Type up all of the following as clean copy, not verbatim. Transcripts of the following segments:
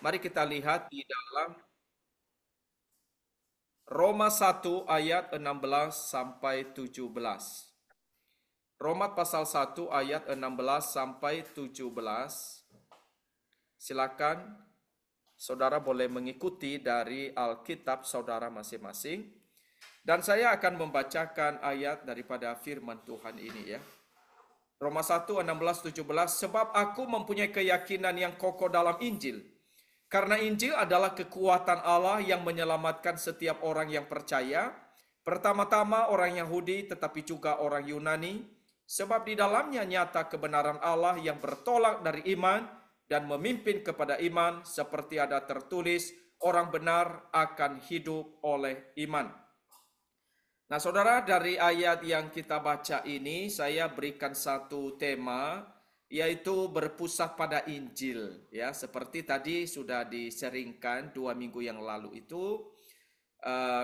Mari kita lihat di dalam Roma 1 ayat 16 sampai 17. Roma pasal 1 ayat 16 sampai 17. Silakan saudara boleh mengikuti dari Alkitab saudara masing-masing. Dan saya akan membacakan ayat daripada firman Tuhan ini ya. Roma 1, 16, 17. Sebab aku mempunyai keyakinan yang kokoh dalam Injil. Karena Injil adalah kekuatan Allah yang menyelamatkan setiap orang yang percaya. Pertama-tama orang Yahudi tetapi juga orang Yunani. Sebab di dalamnya nyata kebenaran Allah yang bertolak dari iman dan memimpin kepada iman, seperti ada tertulis, orang benar akan hidup oleh iman. Nah, saudara, dari ayat yang kita baca ini, saya berikan satu tema, yaitu berpusat pada Injil. Ya, seperti tadi sudah diseringkan 2 minggu yang lalu itu,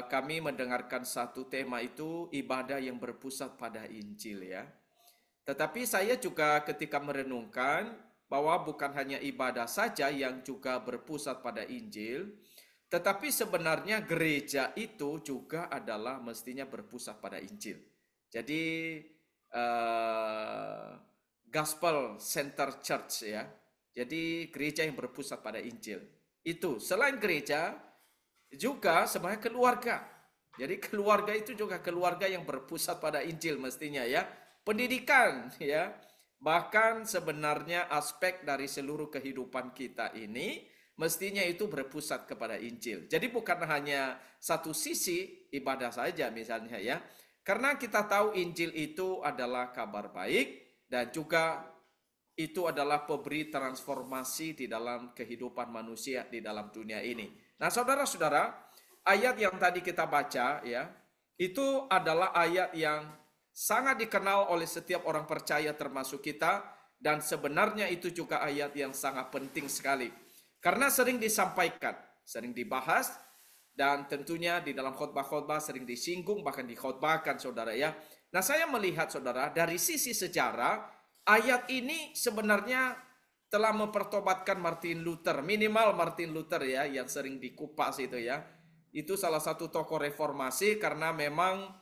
kami mendengarkan satu tema itu, ibadah yang berpusat pada Injil ya. Tetapi saya juga ketika merenungkan bahwa bukan hanya ibadah saja yang juga berpusat pada Injil, tetapi sebenarnya gereja itu juga adalah mestinya berpusat pada Injil. Jadi Gospel Center Church ya. Jadi gereja yang berpusat pada Injil. Itu selain gereja juga sebenarnya keluarga. Jadi keluarga itu juga keluarga yang berpusat pada Injil mestinya ya. Pendidikan ya. Bahkan sebenarnya aspek dari seluruh kehidupan kita ini mestinya itu berpusat kepada Injil. Jadi bukan hanya satu sisi ibadah saja misalnya ya. Karena kita tahu Injil itu adalah kabar baik dan juga itu adalah pemberi transformasi di dalam kehidupan manusia di dalam dunia ini. Nah, saudara-saudara, ayat yang tadi kita baca ya, itu adalah ayat yang sangat dikenal oleh setiap orang percaya termasuk kita, dan sebenarnya itu juga ayat yang sangat penting sekali. Karena sering disampaikan, sering dibahas, dan tentunya di dalam khotbah-khotbah sering disinggung, bahkan dikhotbahkan saudara ya. Nah, saya melihat saudara, dari sisi sejarah, ayat ini sebenarnya telah mempertobatkan Martin Luther, minimal Martin Luther ya, yang sering dikupas itu ya. Itu salah satu tokoh reformasi karena memang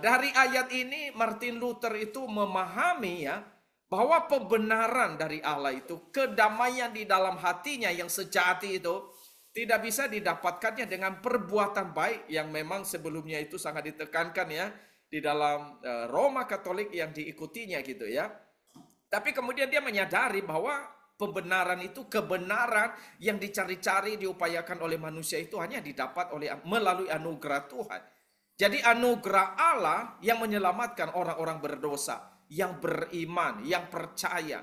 dari ayat ini Martin Luther itu memahami ya, bahwa pembenaran dari Allah itu, kedamaian di dalam hatinya yang sejati itu tidak bisa didapatkannya dengan perbuatan baik yang memang sebelumnya itu sangat ditekankan ya di dalam Roma Katolik yang diikutinya gitu ya. Tapi kemudian dia menyadari bahwa pembenaran itu, kebenaran yang dicari-cari, diupayakan oleh manusia itu hanya didapat oleh melalui anugerah Tuhan. Jadi anugerah Allah yang menyelamatkan orang-orang berdosa, yang beriman, yang percaya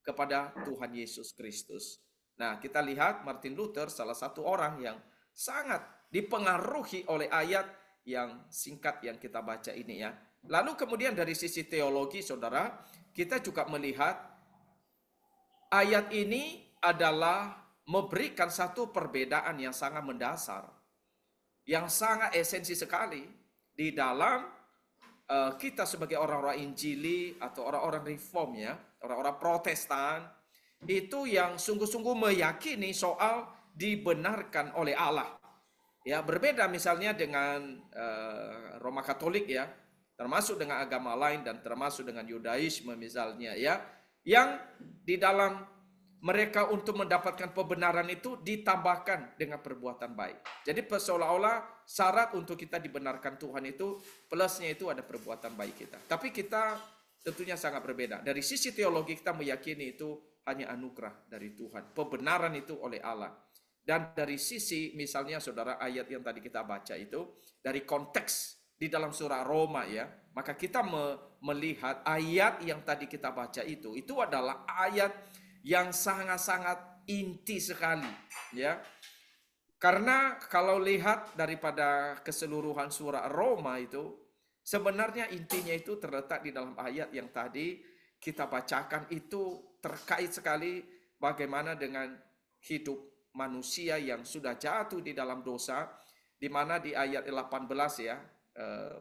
kepada Tuhan Yesus Kristus. Nah, kita lihat Martin Luther salah satu orang yang sangat dipengaruhi oleh ayat yang singkat yang kita baca ini ya. Lalu kemudian dari sisi teologi saudara, kita juga melihat ayat ini adalah memberikan satu perbedaan yang sangat mendasar, yang sangat esensi sekali di dalam kita sebagai orang-orang Injili atau orang-orang Reform ya, orang-orang Protestan, itu yang sungguh-sungguh meyakini soal dibenarkan oleh Allah. Ya, berbeda misalnya dengan Roma Katolik ya, termasuk dengan agama lain dan termasuk dengan Yudaisme misalnya ya, yang di dalam mereka untuk mendapatkan pembenaran itu ditambahkan dengan perbuatan baik. Jadi seolah-olah syarat untuk kita dibenarkan Tuhan itu plusnya itu ada perbuatan baik kita. Tapi kita tentunya sangat berbeda. Dari sisi teologi kita meyakini itu hanya anugerah dari Tuhan. Pembenaran itu oleh Allah. Dan dari sisi misalnya saudara ayat yang tadi kita baca itu, dari konteks di dalam surah Roma ya, maka kita melihat ayat yang tadi kita baca itu adalah ayat yang sangat-sangat inti sekali ya. Karena kalau lihat daripada keseluruhan surah Roma itu, sebenarnya intinya itu terletak di dalam ayat yang tadi kita bacakan, itu terkait sekali bagaimana dengan hidup manusia yang sudah jatuh di dalam dosa, di mana di ayat 18 ya,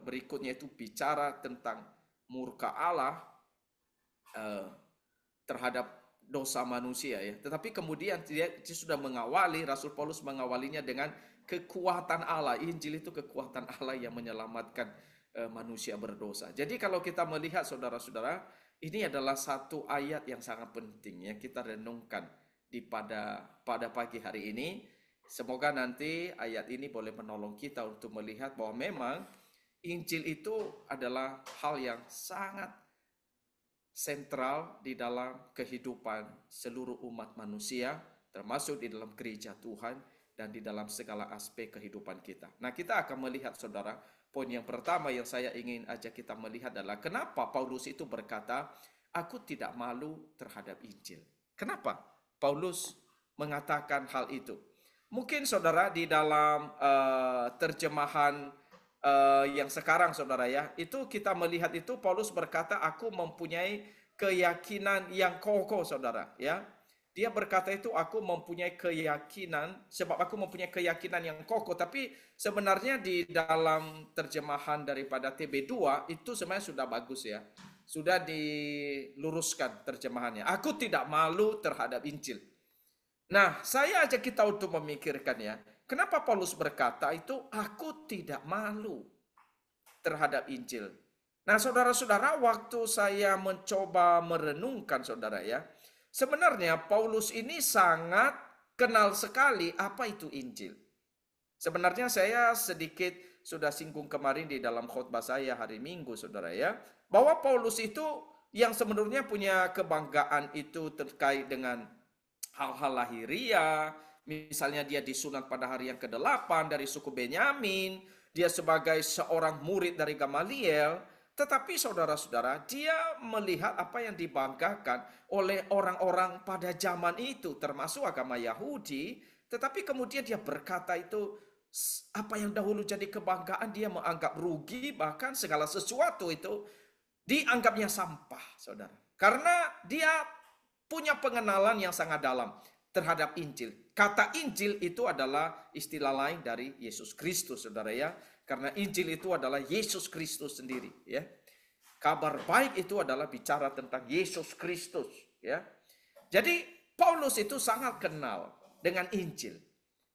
berikutnya itu bicara tentang murka Allah terhadap dosa manusia ya. Tetapi kemudian dia sudah mengawali, Rasul Paulus mengawalinya dengan kekuatan Allah. Injil itu kekuatan Allah yang menyelamatkan manusia berdosa. Jadi kalau kita melihat saudara-saudara, ini adalah satu ayat yang sangat penting ya kita renungkan pada pagi hari ini. Semoga nanti ayat ini boleh menolong kita untuk melihat bahwa memang Injil itu adalah hal yang sangat sentral di dalam kehidupan seluruh umat manusia, termasuk di dalam gereja Tuhan dan di dalam segala aspek kehidupan kita. Nah, kita akan melihat saudara, poin yang pertama yang saya ingin ajak kita melihat adalah kenapa Paulus itu berkata, aku tidak malu terhadap Injil. Kenapa Paulus mengatakan hal itu? Mungkin saudara di dalam terjemahan yang sekarang saudara ya, itu kita melihat itu Paulus berkata aku mempunyai keyakinan yang kokoh saudara ya. Dia berkata itu aku mempunyai keyakinan, sebab aku mempunyai keyakinan yang kokoh. Tapi sebenarnya di dalam terjemahan daripada TB2 itu sebenarnya sudah bagus ya. Sudah diluruskan terjemahannya. Aku tidak malu terhadap Injil. Nah, saya ajak kita untuk memikirkan ya, kenapa Paulus berkata itu aku tidak malu terhadap Injil. Nah, saudara-saudara, waktu saya mencoba merenungkan saudara ya, sebenarnya Paulus ini sangat kenal sekali apa itu Injil. Sebenarnya saya sedikit sudah singgung kemarin di dalam khotbah saya hari Minggu saudara ya, bahwa Paulus itu yang sebenarnya punya kebanggaan itu terkait dengan hal-hal lahiriah, misalnya dia disunat pada hari yang ke-8 dari suku Benyamin, dia sebagai seorang murid dari Gamaliel, tetapi saudara-saudara, dia melihat apa yang dibanggakan oleh orang-orang pada zaman itu, termasuk agama Yahudi, tetapi kemudian dia berkata itu, apa yang dahulu jadi kebanggaan, dia menganggap rugi, bahkan segala sesuatu itu dianggapnya sampah, saudara. Karena dia punya pengenalan yang sangat dalam terhadap Injil. Kata Injil itu adalah istilah lain dari Yesus Kristus, saudara ya. Karena Injil itu adalah Yesus Kristus sendiri, ya. Kabar baik itu adalah bicara tentang Yesus Kristus, ya. Jadi Paulus itu sangat kenal dengan Injil.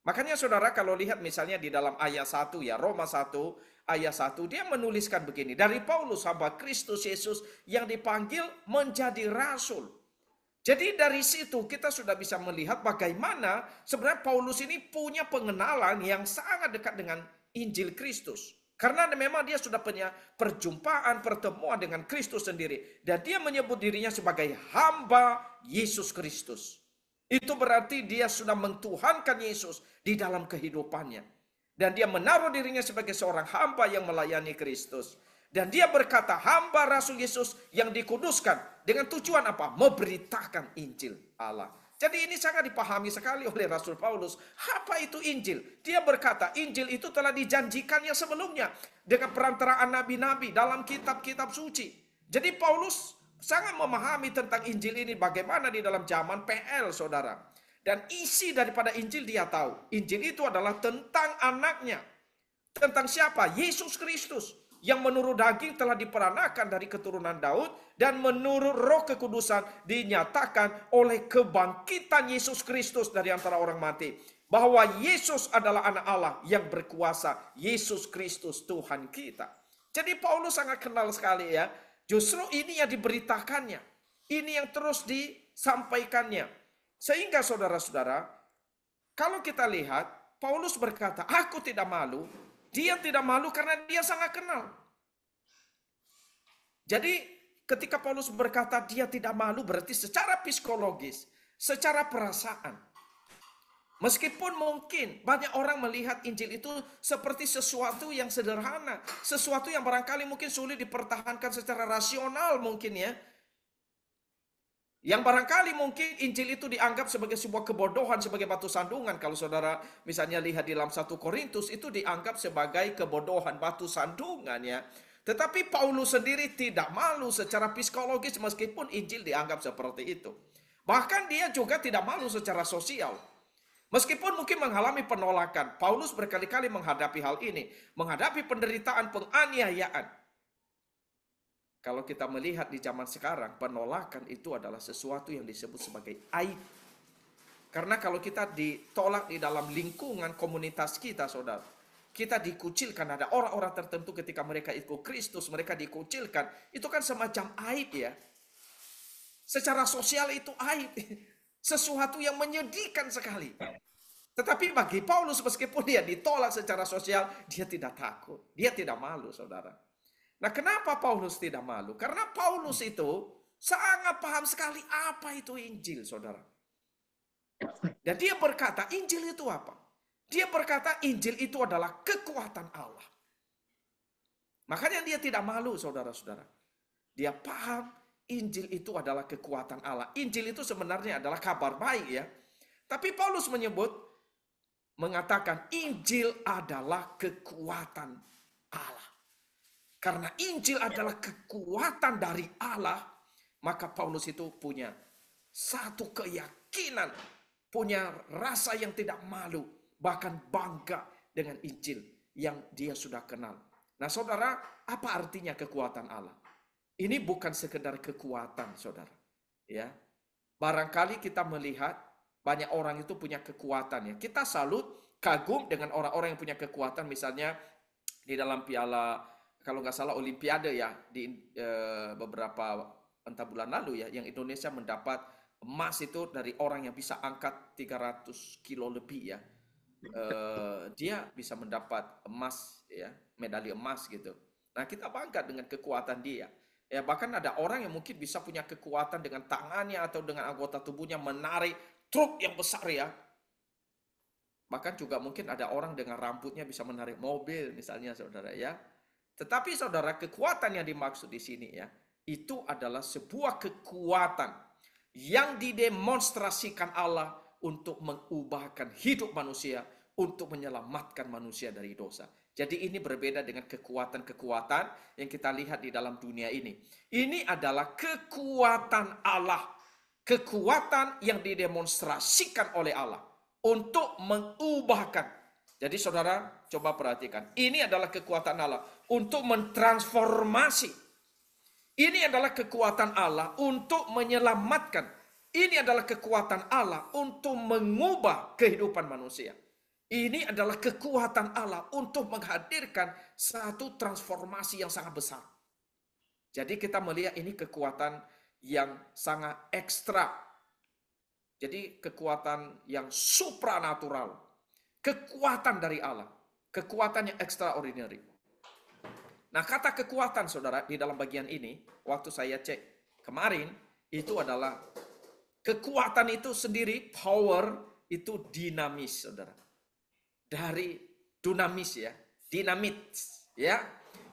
Makanya saudara kalau lihat misalnya di dalam ayat 1 ya, Roma 1 ayat 1, dia menuliskan begini, dari Paulus hamba Kristus Yesus yang dipanggil menjadi rasul. Jadi dari situ kita sudah bisa melihat bagaimana sebenarnya Paulus ini punya pengenalan yang sangat dekat dengan Injil Kristus. Karena memang dia sudah punya perjumpaan, pertemuan dengan Kristus sendiri. Dan dia menyebut dirinya sebagai hamba Yesus Kristus. Itu berarti dia sudah mentuhankan Yesus di dalam kehidupannya. Dan dia menaruh dirinya sebagai seorang hamba yang melayani Kristus. Dan dia berkata hamba Rasul Yesus yang dikuduskan dengan tujuan apa? Memberitakan Injil Allah. Jadi ini sangat dipahami sekali oleh Rasul Paulus. Apa itu Injil? Dia berkata Injil itu telah dijanjikannya sebelumnya dengan perantaraan nabi-nabi dalam kitab-kitab suci. Jadi Paulus sangat memahami tentang Injil ini bagaimana di dalam zaman PL saudara. Dan isi daripada Injil dia tahu. Injil itu adalah tentang anaknya. Tentang siapa? Yesus Kristus. Yang menurut daging telah diperanakan dari keturunan Daud dan menurut Roh Kekudusan dinyatakan oleh kebangkitan Yesus Kristus dari antara orang mati, bahwa Yesus adalah anak Allah yang berkuasa, Yesus Kristus Tuhan kita. Jadi Paulus sangat kenal sekali ya, justru ini yang diberitakannya, ini yang terus disampaikannya. Sehingga saudara-saudara, kalau kita lihat Paulus berkata aku tidak malu. Dia tidak malu karena dia sangat kenal. Jadi ketika Paulus berkata dia tidak malu berarti secara psikologis, secara perasaan. Meskipun mungkin banyak orang melihat Injil itu seperti sesuatu yang sederhana. Sesuatu yang barangkali mungkin sulit dipertahankan secara rasional mungkin ya. Yang barangkali mungkin Injil itu dianggap sebagai sebuah kebodohan, sebagai batu sandungan. Kalau saudara misalnya lihat di dalam 1 Korintus itu dianggap sebagai kebodohan, batu sandungan ya. Tetapi Paulus sendiri tidak malu secara psikologis meskipun Injil dianggap seperti itu. Bahkan dia juga tidak malu secara sosial. Meskipun mungkin mengalami penolakan, Paulus berkali-kali menghadapi hal ini. Menghadapi penderitaan, penganiayaan. Kalau kita melihat di zaman sekarang, penolakan itu adalah sesuatu yang disebut sebagai aib. Karena kalau kita ditolak di dalam lingkungan komunitas kita, saudara, kita dikucilkan. Ada orang-orang tertentu ketika mereka ikut Kristus, mereka dikucilkan. Itu kan semacam aib ya. Secara sosial itu aib. Sesuatu yang menyedihkan sekali. Tetapi bagi Paulus, meskipun dia ditolak secara sosial, dia tidak takut. Dia tidak malu, saudara. Nah, kenapa Paulus tidak malu? Karena Paulus itu sangat paham sekali apa itu Injil, saudara. Dan dia berkata, Injil itu apa? Dia berkata, Injil itu adalah kekuatan Allah. Makanya dia tidak malu, saudara-saudara. Dia paham Injil itu adalah kekuatan Allah. Injil itu sebenarnya adalah kabar baik ya. Tapi Paulus mengatakan Injil adalah kekuatan Allah. Karena Injil adalah kekuatan dari Allah, maka Paulus itu punya satu keyakinan, punya rasa yang tidak malu, bahkan bangga dengan Injil yang dia sudah kenal. Nah, saudara, apa artinya kekuatan Allah? Ini bukan sekedar kekuatan, saudara. Ya, barangkali kita melihat banyak orang itu punya kekuatan ya. Kita salut, kagum dengan orang-orang yang punya kekuatan, misalnya di dalam piala, kalau nggak salah Olimpiade ya, di beberapa entah bulan lalu ya, yang Indonesia mendapat emas itu dari orang yang bisa angkat 300 kilo lebih ya. Dia bisa mendapat emas ya, medali emas gitu. Nah, kita bangga dengan kekuatan dia. Ya, bahkan ada orang yang mungkin bisa punya kekuatan dengan tangannya atau dengan anggota tubuhnya menarik truk yang besar ya. Bahkan juga mungkin ada orang dengan rambutnya bisa menarik mobil misalnya, saudara ya. Tetapi saudara, kekuatan yang dimaksud di sini ya, itu adalah sebuah kekuatan yang didemonstrasikan Allah untuk mengubahkan hidup manusia, untuk menyelamatkan manusia dari dosa. Jadi ini berbeda dengan kekuatan-kekuatan yang kita lihat di dalam dunia ini. Ini adalah kekuatan Allah. Kekuatan yang didemonstrasikan oleh Allah untuk mengubahkan. Jadi saudara, coba perhatikan. Ini adalah kekuatan Allah untuk mentransformasi. Ini adalah kekuatan Allah untuk menyelamatkan. Ini adalah kekuatan Allah untuk mengubah kehidupan manusia. Ini adalah kekuatan Allah untuk menghadirkan satu transformasi yang sangat besar. Jadi kita melihat ini kekuatan yang sangat ekstra. Jadi kekuatan yang supranatural. Kekuatan dari Allah. Kekuatan yang extraordinary. Nah, kata kekuatan, saudara, di dalam bagian ini, waktu saya cek kemarin, itu adalah kekuatan itu sendiri, power, itu dinamis, saudara. Dari dunamis ya, dinamit ya.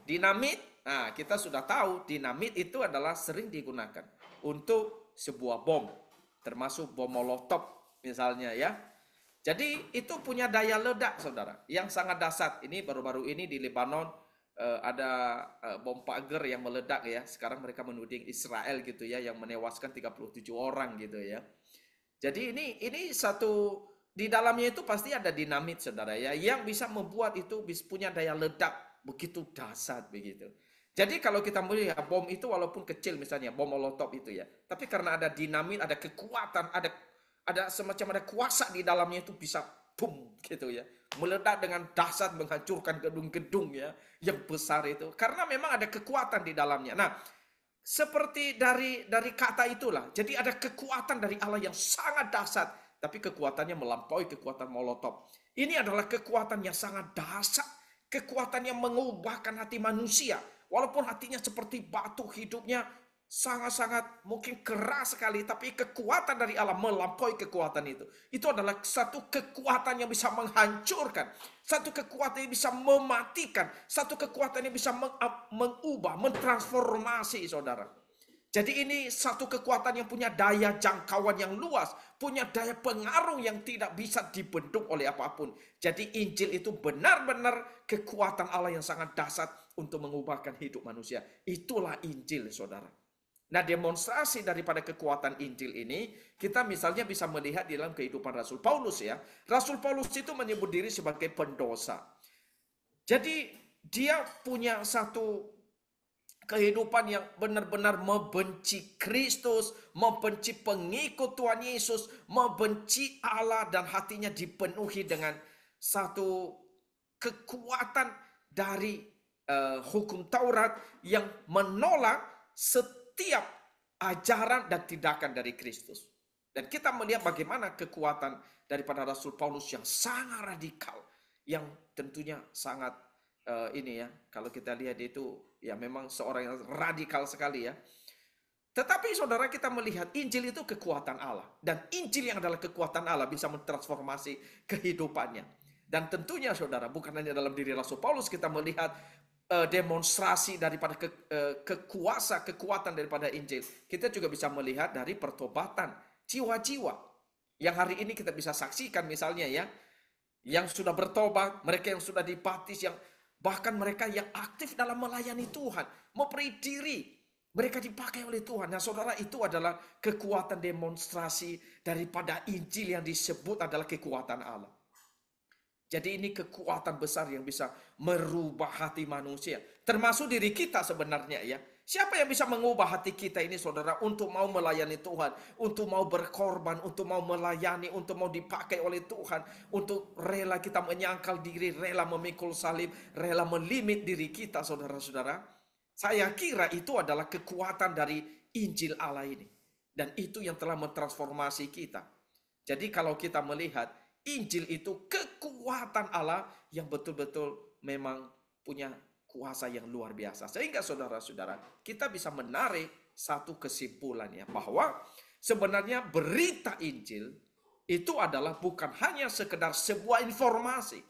Dinamit, nah kita sudah tahu dinamit itu adalah sering digunakan untuk sebuah bom, termasuk bom molotov misalnya ya. Jadi itu punya daya ledak, saudara, yang sangat dahsyat. Ini baru-baru ini di Lebanon ada bom pagar yang meledak ya. Sekarang mereka menuding Israel gitu ya, yang menewaskan 37 orang gitu ya. Jadi ini satu, di dalamnya itu pasti ada dinamit, saudara ya, yang bisa membuat itu punya daya ledak begitu dahsyat begitu. Jadi kalau kita melihat bom itu walaupun kecil misalnya bom molotov itu ya, tapi karena ada dinamit, ada kekuatan, ada semacam ada kuasa di dalamnya, itu bisa boom gitu ya, meledak dengan dahsyat, menghancurkan gedung-gedung ya yang besar itu, karena memang ada kekuatan di dalamnya. Nah, seperti dari kata itulah, jadi ada kekuatan dari Allah yang sangat dahsyat, tapi kekuatannya melampaui kekuatan molotov. Ini adalah kekuatan yang sangat dahsyat, kekuatan yang mengubahkan hati manusia, walaupun hatinya seperti batu, hidupnya sangat-sangat mungkin keras sekali, tapi kekuatan dari Allah melampaui kekuatan itu. Itu adalah satu kekuatan yang bisa menghancurkan, satu kekuatan yang bisa mematikan, satu kekuatan yang bisa mengubah, mentransformasi, saudara. Jadi ini satu kekuatan yang punya daya jangkauan yang luas, punya daya pengaruh yang tidak bisa dibendung oleh apapun. Jadi Injil itu benar-benar kekuatan Allah yang sangat dahsyat untuk mengubahkan hidup manusia. Itulah Injil, saudara. Nah, demonstrasi daripada kekuatan Injil ini, kita misalnya bisa melihat di dalam kehidupan Rasul Paulus ya. Rasul Paulus itu menyebut diri sebagai pendosa. Jadi dia punya satu kehidupan yang benar-benar membenci Kristus, membenci pengikut Tuhan Yesus, membenci Allah, dan hatinya dipenuhi dengan satu kekuatan dari hukum Taurat yang menolak setiap ajaran dan tindakan dari Kristus. Dan kita melihat bagaimana kekuatan daripada Rasul Paulus yang sangat radikal, yang tentunya sangat ini ya, kalau kita lihat itu ya memang seorang yang radikal sekali ya. Tetapi saudara, kita melihat Injil itu kekuatan Allah, dan Injil yang adalah kekuatan Allah bisa mentransformasi kehidupannya. Dan tentunya saudara, bukan hanya dalam diri Rasul Paulus kita melihat demonstrasi daripada kekuatan daripada Injil. Kita juga bisa melihat dari pertobatan jiwa-jiwa yang hari ini kita bisa saksikan, misalnya ya, yang sudah bertobat, mereka yang sudah dibaptis, yang bahkan mereka yang aktif dalam melayani Tuhan, memberi diri, mereka dipakai oleh Tuhan. Nah saudara, itu adalah kekuatan demonstrasi daripada Injil yang disebut adalah kekuatan Allah. Jadi ini kekuatan besar yang bisa merubah hati manusia, termasuk diri kita sebenarnya ya. Siapa yang bisa mengubah hati kita ini saudara, untuk mau melayani Tuhan, untuk mau berkorban, untuk mau melayani, untuk mau dipakai oleh Tuhan, untuk rela kita menyangkal diri, rela memikul salib, rela melimit diri kita saudara-saudara. Saya kira itu adalah kekuatan dari Injil Allah ini. Dan itu yang telah mentransformasi kita. Jadi kalau kita melihat Injil itu kekuatan Allah yang betul-betul memang punya kuasa yang luar biasa. Sehingga saudara-saudara, kita bisa menarik satu kesimpulan ya, bahwa sebenarnya berita Injil itu adalah bukan hanya sekedar sebuah informasi.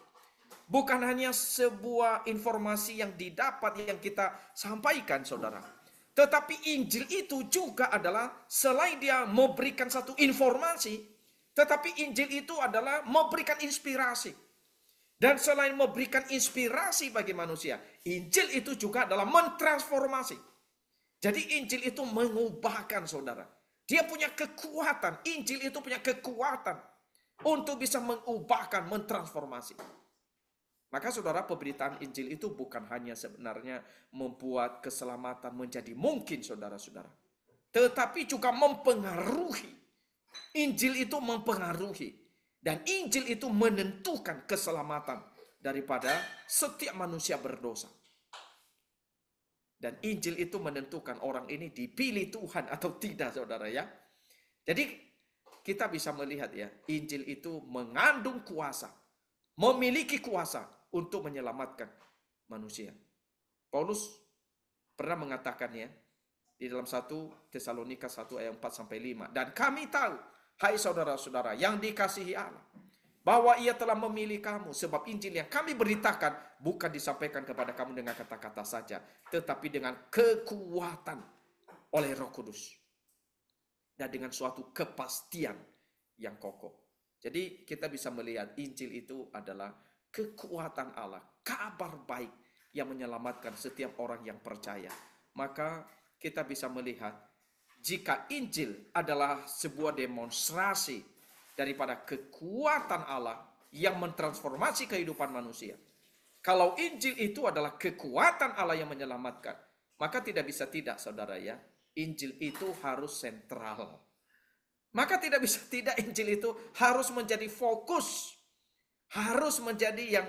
Bukan hanya sebuah informasi yang didapat, yang kita sampaikan saudara. Tetapi Injil itu juga adalah, selain dia memberikan satu informasi, tetapi Injil itu adalah memberikan inspirasi. Dan selain memberikan inspirasi bagi manusia, Injil itu juga adalah mentransformasi. Jadi Injil itu mengubahkan saudara. Dia punya kekuatan. Injil itu punya kekuatan untuk bisa mengubahkan, mentransformasi. Maka saudara, pemberitaan Injil itu bukan hanya sebenarnya membuat keselamatan menjadi mungkin saudara-saudara, tetapi juga mempengaruhi. Injil itu mempengaruhi. Dan Injil itu menentukan keselamatan daripada setiap manusia berdosa. Dan Injil itu menentukan orang ini dipilih Tuhan atau tidak saudara ya. Jadi kita bisa melihat ya, Injil itu mengandung kuasa, memiliki kuasa untuk menyelamatkan manusia. Paulus pernah mengatakannya di dalam 1 Tesalonika 1 ayat 4-5. Dan kami tahu, hai saudara-saudara yang dikasihi Allah, bahwa ia telah memilih kamu, sebab Injil yang kami beritakan bukan disampaikan kepada kamu dengan kata-kata saja, tetapi dengan kekuatan oleh Roh Kudus, dan dengan suatu kepastian yang kokoh. Jadi kita bisa melihat Injil itu adalah kekuatan Allah, kabar baik yang menyelamatkan setiap orang yang percaya. Maka kita bisa melihat, jika Injil adalah sebuah demonstrasi daripada kekuatan Allah yang mentransformasi kehidupan manusia. Kalau Injil itu adalah kekuatan Allah yang menyelamatkan, maka tidak bisa tidak saudara ya, Injil itu harus sentral. Maka tidak bisa tidak Injil itu harus menjadi fokus, harus menjadi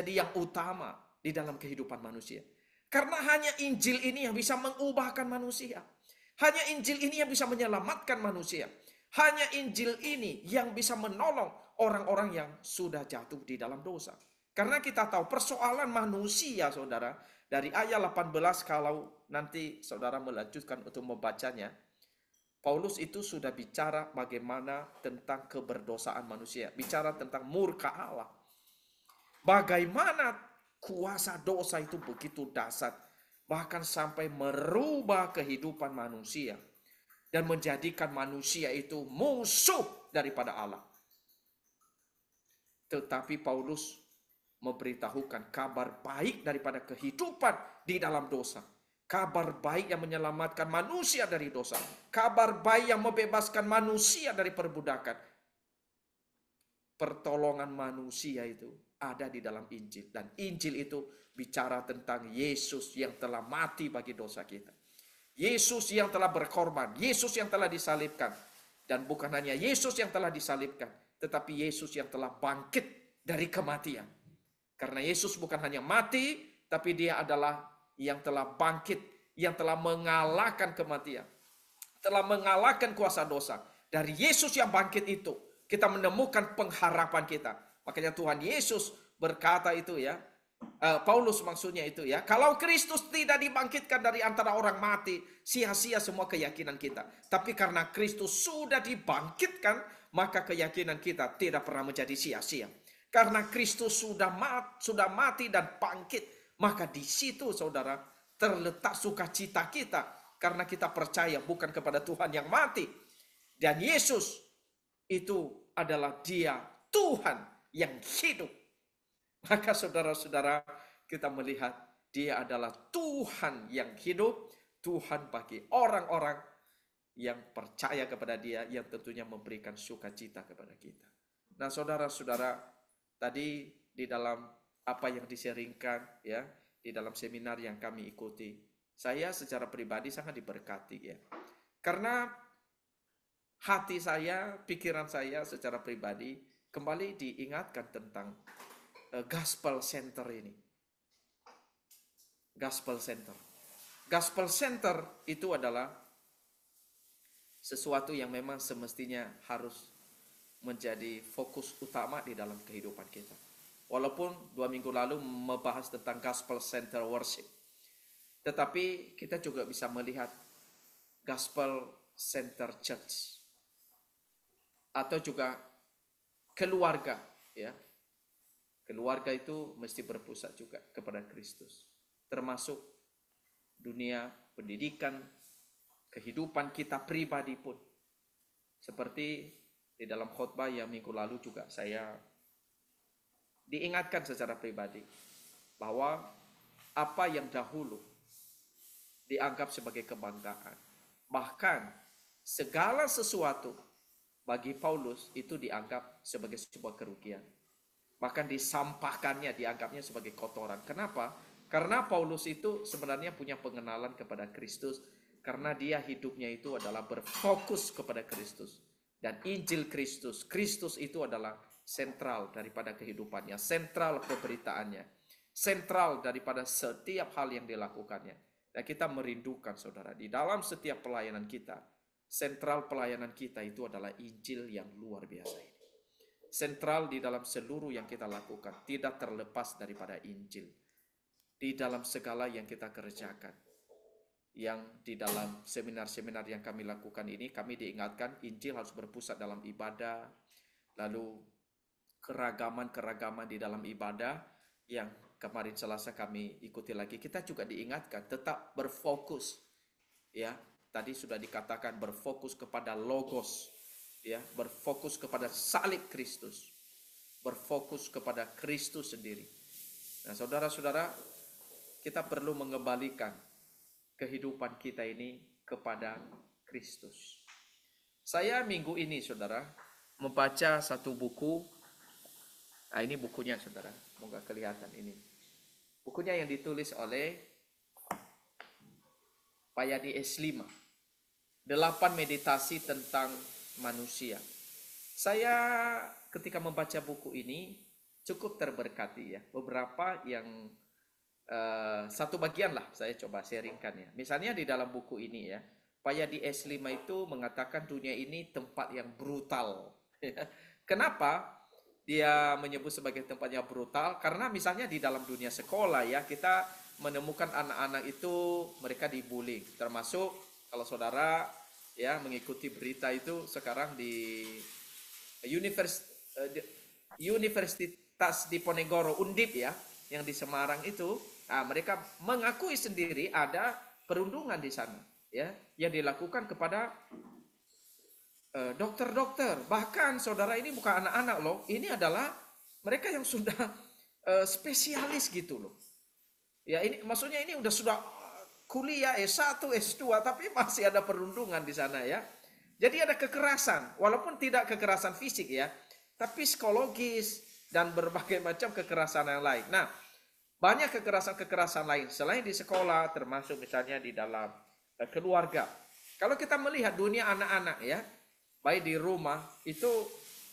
yang utama di dalam kehidupan manusia. Karena hanya Injil ini yang bisa mengubahkan manusia. Hanya Injil ini yang bisa menyelamatkan manusia. Hanya Injil ini yang bisa menolong orang-orang yang sudah jatuh di dalam dosa. Karena kita tahu persoalan manusia saudara, dari ayat 18 kalau nanti saudara melanjutkan untuk membacanya, Paulus itu sudah bicara bagaimana tentang keberdosaan manusia. Bicara tentang murka Allah. Bagaimana kuasa dosa itu begitu dahsyat. Bahkan sampai merubah kehidupan manusia. Dan menjadikan manusia itu musuh daripada Allah. Tetapi Paulus memberitahukan kabar baik daripada kehidupan di dalam dosa. Kabar baik yang menyelamatkan manusia dari dosa. Kabar baik yang membebaskan manusia dari perbudakan. pertolongan manusia itu ada di dalam Injil. Dan Injil itu bicara tentang Yesus yang telah mati bagi dosa kita. Yesus yang telah berkorban, Yesus yang telah disalibkan. Dan bukan hanya Yesus yang telah disalibkan, tetapi Yesus yang telah bangkit dari kematian. Karena Yesus bukan hanya mati, tapi dia adalah yang telah bangkit, yang telah mengalahkan kematian, telah mengalahkan kuasa dosa. Dari Yesus yang bangkit itu, kita menemukan pengharapan kita. Makanya Tuhan Yesus berkata itu ya, Paulus maksudnya itu ya, kalau Kristus tidak dibangkitkan dari antara orang mati, sia-sia semua keyakinan kita. Tapi karena Kristus sudah dibangkitkan, maka keyakinan kita tidak pernah menjadi sia-sia. Karena Kristus sudah mati dan bangkit, maka di situ saudara terletak sukacita kita. Karena kita percaya bukan kepada Tuhan yang mati. Dan Yesus itu adalah dia Tuhan yang hidup. Maka saudara-saudara, kita melihat dia adalah Tuhan yang hidup, Tuhan bagi orang-orang yang percaya kepada dia, yang tentunya memberikan sukacita kepada kita. Nah saudara-saudara, tadi di dalam apa yang diseringkan ya, di dalam seminar yang kami ikuti, saya secara pribadi sangat diberkati ya. Karena hati saya, pikiran saya secara pribadi kembali diingatkan tentang Gospel Center ini. Gospel Center. Gospel Center itu adalah sesuatu yang memang semestinya harus menjadi fokus utama di dalam kehidupan kita. Walaupun 2 minggu lalu membahas tentang Gospel Center Worship. Tetapi kita juga bisa melihat Gospel Center Church. Atau juga keluarga ya. Keluarga itu mesti berpusat juga kepada Kristus. Termasuk dunia pendidikan, kehidupan kita pribadi pun. Seperti di dalam khotbah yang minggu lalu juga saya diingatkan secara pribadi. Bahwa apa yang dahulu dianggap sebagai kebanggaan. Bahkan segala sesuatu bagi Paulus itu dianggap sebagai sebuah kerugian. Bahkan disampahkannya, dianggapnya sebagai kotoran. Kenapa? Karena Paulus itu sebenarnya punya pengenalan kepada Kristus. Karena dia hidupnya itu adalah berfokus kepada Kristus. Dan Injil Kristus, Kristus itu adalah sentral daripada kehidupannya. Sentral pemberitaannya. Sentral daripada setiap hal yang dilakukannya. Dan kita merindukan saudara, di dalam setiap pelayanan kita, sentral pelayanan kita itu adalah Injil yang luar biasa ini. Sentral di dalam seluruh yang kita lakukan, tidak terlepas daripada Injil. Di dalam segala yang kita kerjakan. Yang di dalam seminar-seminar yang kami lakukan ini, kami diingatkan Injil harus berpusat dalam ibadah. Lalu keragaman-keragaman di dalam ibadah yang kemarin Selasa kami ikuti lagi. Kita juga diingatkan tetap berfokus. Ya, tadi sudah dikatakan berfokus kepada logos. Ya, berfokus kepada salib Kristus, berfokus kepada Kristus sendiri. Nah, saudara-saudara, kita perlu mengembalikan kehidupan kita ini kepada Kristus. Saya minggu ini, saudara, membaca satu buku. Nah, ini bukunya, saudara. Semoga kelihatan ini. Bukunya yang ditulis oleh Pak Yadi S5. 8 meditasi tentang manusia. Saya ketika membaca buku ini cukup terberkati ya. Beberapa yang satu bagian lah saya coba sharingkan ya. Misalnya di dalam buku ini ya, Pak Yadi S5 itu mengatakan dunia ini tempat yang brutal. Kenapa dia menyebut sebagai tempat yang brutal? Karena misalnya di dalam dunia sekolah ya, kita menemukan anak-anak itu mereka dibully. Termasuk kalau saudara ya mengikuti berita itu sekarang di Universitas Diponegoro Undip ya yang di Semarang itu, mereka mengakui sendiri ada perundungan di sana ya yang dilakukan kepada dokter-dokter. Bahkan saudara, ini bukan anak-anak loh, ini adalah mereka yang sudah spesialis gitu loh ya. Ini maksudnya ini sudah kuliah S1, S2, tapi masih ada perundungan di sana ya. Jadi ada kekerasan, walaupun tidak kekerasan fisik ya. tapi psikologis dan berbagai macam kekerasan yang lain. Nah, banyak kekerasan-kekerasan lain selain di sekolah, termasuk misalnya di dalam keluarga. Kalau kita melihat dunia anak-anak ya, baik di rumah, itu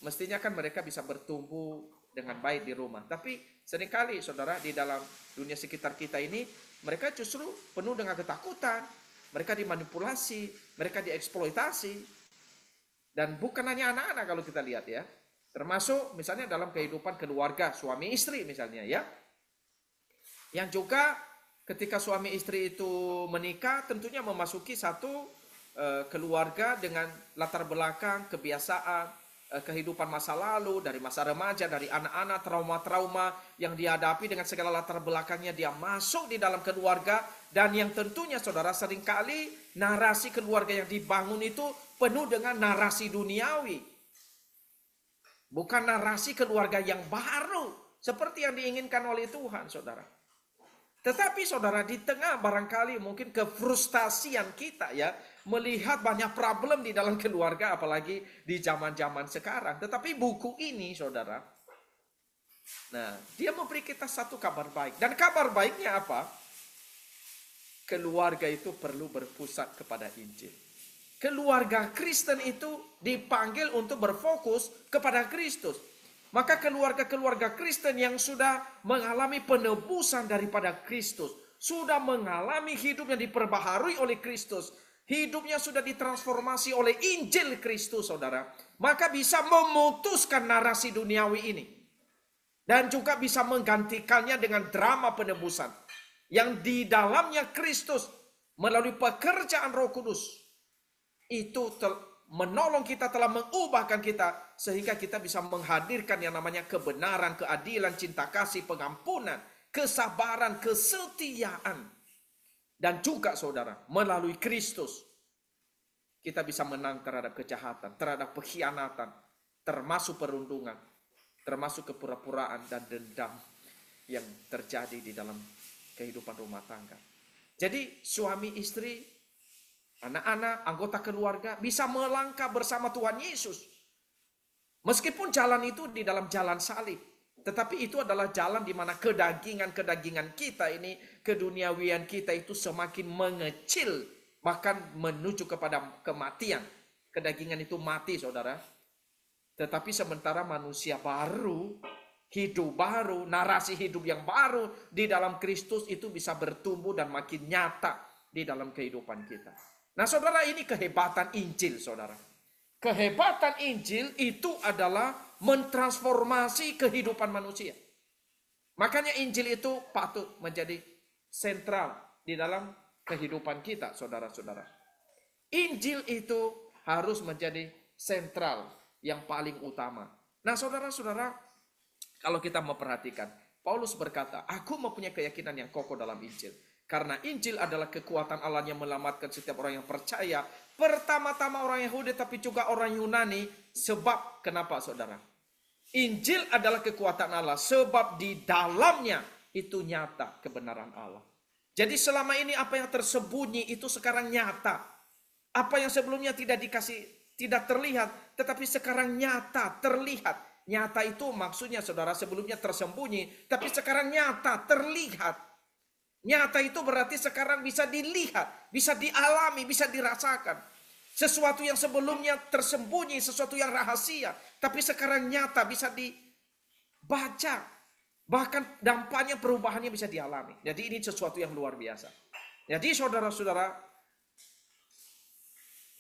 mestinya kan mereka bisa bertumbuh dengan baik di rumah. Tapi seringkali saudara di dalam dunia sekitar kita ini, mereka justru penuh dengan ketakutan, mereka dimanipulasi, mereka dieksploitasi. Dan bukan hanya anak-anak kalau kita lihat ya, termasuk misalnya dalam kehidupan keluarga, suami istri misalnya ya, yang juga ketika suami istri itu menikah tentunya memasuki satu keluarga dengan latar belakang, kebiasaan, kehidupan masa lalu, dari masa remaja, dari anak-anak, trauma-trauma yang dihadapi dengan segala latar belakangnya, dia masuk di dalam keluarga. Dan yang tentunya saudara, seringkali narasi keluarga yang dibangun itu penuh dengan narasi duniawi, bukan narasi keluarga yang baru seperti yang diinginkan oleh Tuhan, saudara. Tetapi saudara, di tengah barangkali mungkin kefrustasian kita ya, melihat banyak problem di dalam keluarga, apalagi di zaman-zaman sekarang. Tetapi buku ini saudara, nah dia memberi kita satu kabar baik. Dan kabar baiknya apa? Keluarga itu perlu berpusat kepada Injil. Keluarga Kristen itu dipanggil untuk berfokus kepada Kristus. Maka keluarga-keluarga Kristen yang sudah mengalami penebusan daripada Kristus, sudah mengalami hidup yang diperbaharui oleh Kristus, hidupnya sudah ditransformasi oleh Injil Kristus, saudara, maka bisa memutuskan narasi duniawi ini. Dan juga bisa menggantikannya dengan drama penebusan, yang di dalamnya Kristus melalui pekerjaan Roh Kudus, itu menolong kita, telah mengubahkan kita, sehingga kita bisa menghadirkan yang namanya kebenaran, keadilan, cinta kasih, pengampunan, kesabaran, kesetiaan. Dan juga saudara, melalui Kristus, kita bisa menang terhadap kejahatan, terhadap pengkhianatan, termasuk perundungan, termasuk kepura-puraan dan dendam yang terjadi di dalam kehidupan rumah tangga. Jadi suami istri, anak-anak, anggota keluarga bisa melangkah bersama Tuhan Yesus. Meskipun jalan itu di dalam jalan salib, tetapi itu adalah jalan di mana kedagingan-kedagingan kita ini, keduniawian kita itu semakin mengecil, bahkan menuju kepada kematian. Kedagingan itu mati, saudara. Tetapi sementara manusia baru, hidup baru, narasi hidup yang baru di dalam Kristus itu bisa bertumbuh dan makin nyata di dalam kehidupan kita. Nah saudara, ini kehebatan Injil, saudara. Kehebatan Injil itu adalah mentransformasi kehidupan manusia. Makanya Injil itu patut menjadi sentral di dalam kehidupan kita, saudara-saudara. Injil itu harus menjadi sentral yang paling utama. Nah saudara-saudara, kalau kita memperhatikan, Paulus berkata, aku mempunyai keyakinan yang kokoh dalam Injil. Karena Injil adalah kekuatan Allah yang menyelamatkan setiap orang yang percaya. Pertama-tama orang Yahudi tapi juga orang Yunani. Sebab kenapa saudara? Injil adalah kekuatan Allah. Sebab di dalamnya itu nyata kebenaran Allah. Jadi selama ini apa yang tersembunyi itu sekarang nyata. Apa yang sebelumnya tidak terlihat, tetapi sekarang nyata, terlihat. Nyata itu maksudnya saudara, sebelumnya tersembunyi, tapi sekarang nyata, terlihat. Nyata itu berarti sekarang bisa dilihat, bisa dialami, bisa dirasakan. Sesuatu yang sebelumnya tersembunyi, sesuatu yang rahasia, tapi sekarang nyata, bisa dibaca. Bahkan dampaknya, perubahannya bisa dialami. Jadi ini sesuatu yang luar biasa. Jadi saudara-saudara,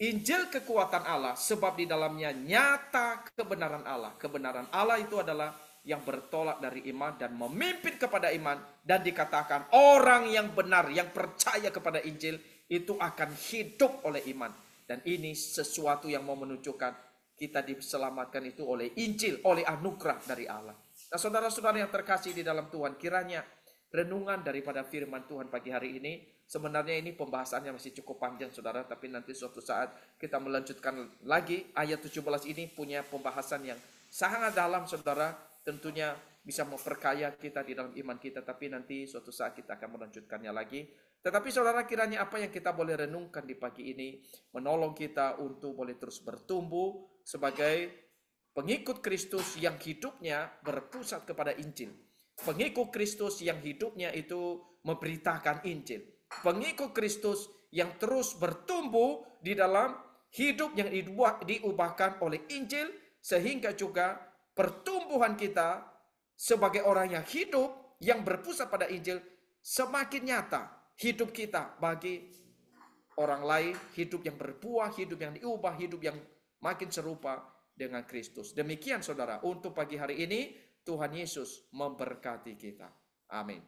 Injil kekuatan Allah, sebab di dalamnya nyata kebenaran Allah. Kebenaran Allah itu adalah yang bertolak dari iman dan memimpin kepada iman. Dan dikatakan orang yang benar, yang percaya kepada Injil, itu akan hidup oleh iman. Dan ini sesuatu yang mau menunjukkan kita diselamatkan itu oleh Injil, oleh anugerah dari Allah. Nah saudara-saudara yang terkasih di dalam Tuhan, kiranya renungan daripada firman Tuhan pagi hari ini, sebenarnya ini pembahasannya masih cukup panjang saudara, tapi nanti suatu saat kita melanjutkan lagi. Ayat 17 ini punya pembahasan yang sangat dalam saudara, tentunya bisa memperkaya kita di dalam iman kita, tapi nanti suatu saat kita akan melanjutkannya lagi. Tetapi saudara, kiranya apa yang kita boleh renungkan di pagi ini menolong kita untuk boleh terus bertumbuh sebagai Pengikut Kristus yang hidupnya berpusat kepada Injil. Pengikut Kristus yang hidupnya itu memberitakan Injil. Pengikut Kristus yang terus bertumbuh di dalam hidup yang diubahkan oleh Injil, sehingga juga pertumbuhan kita sebagai orang yang hidup yang berpusat pada Injil semakin nyata hidup kita bagi orang lain, hidup yang berbuah, hidup yang diubah, hidup yang makin serupa dengan Kristus. Demikian saudara, untuk pagi hari ini Tuhan Yesus memberkati kita. Amin.